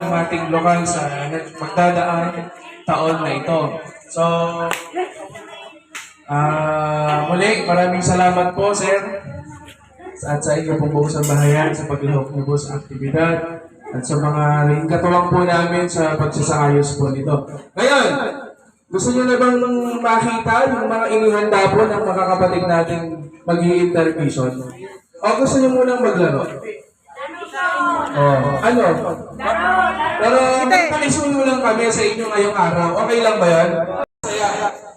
ng ating lokal sa magdadaan taon na ito. So, muli, maraming salamat po, sir, at sa inyo pong buong sambahayan sa paglahok niyo po sa aktibidad at sa mga naging katuwang po namin sa pagsasayos po nito. Ngayon, gusto niyo na bang makita yung mga inihanda po ng mga kapatid natin mag-i-intervision? O gusto niyo munang maglaro? Ano? Pero magpalisuyo lang kami sa inyo ngayong araw. Okay lang ba yan?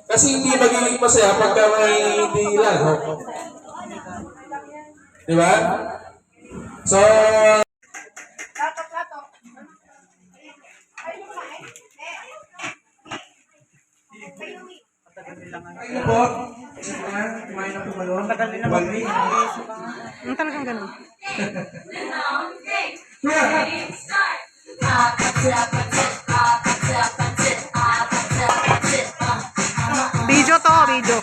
Kasi hindi magiging masaya pagka may hindi lang. Di ba? So, ayun po. Kumain na po kayo. Ang talagang ganun. Video to, video.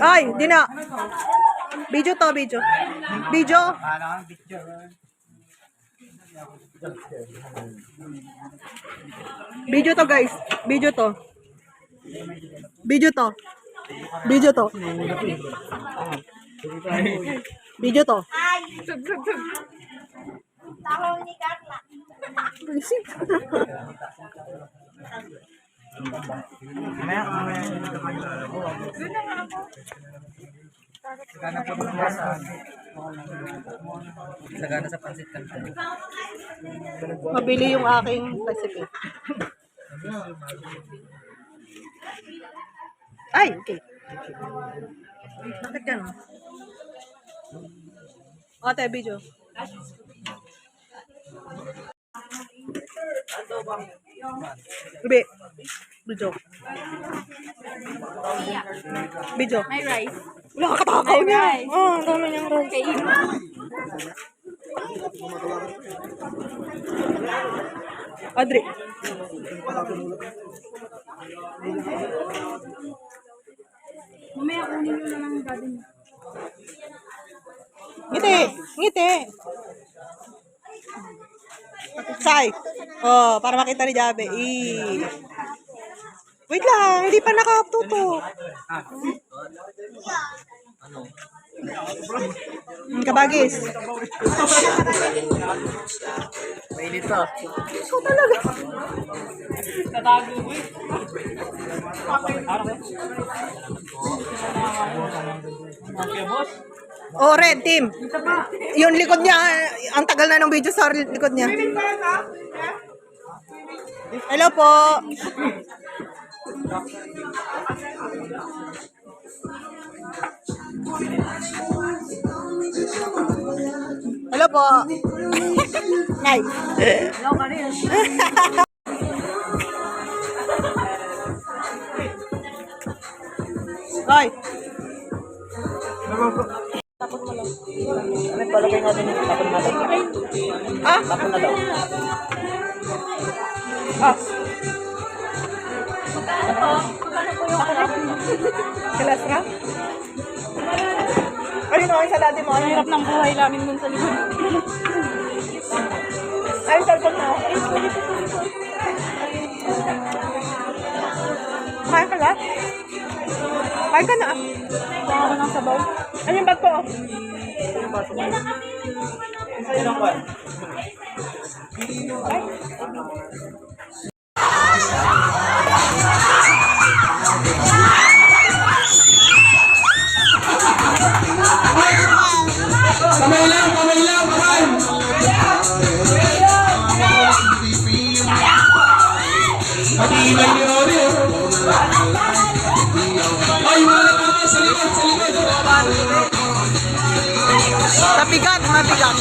Ay, di na. Video to, video. Video. Video to, guys. Video to. Video to. Video to. Video to. Tahong ni Carla. Sagana sa pansit kanto. Mabili yung aking recipe. Ay, okay. Bakit gano'n? Ate, video. Ubi. Video. Video. May rice. Wala ka katakaw niya. Oh, ang dami niyang rice. Kain. Adri. Mamaya kunin nyo na lang ang daddy niya. Ngiti. Ngiti. Say. Oh, para makita ni Jabe. Wait lang, hindi pa nakatutok. Kabagis. Mainit to. Ikaw talaga. Tatago mo eh. Okay, boss. Oh, red team. Yung likod niya, ang tagal na ng video sa likod niya. Hello po. Hello po. Nice. Hello, Karin. Hoy. Ano palagay natin yung tapon na daw? Ah? Tapon na daw. Ah. Kalasra? Ano yung saladi mo? Ang hirap ng buhay namin dun sa likod. Ay, cellphone mo? Kain ka na? Kain ka na? Kuha ako ng sabaw. Ano yung bag ko? Ilang kwan? kamay lang, kamay lang, kamay! Pag-iingay ni Rory, ay, wala natin sa likod, sa likod! Mabigat, mabigat.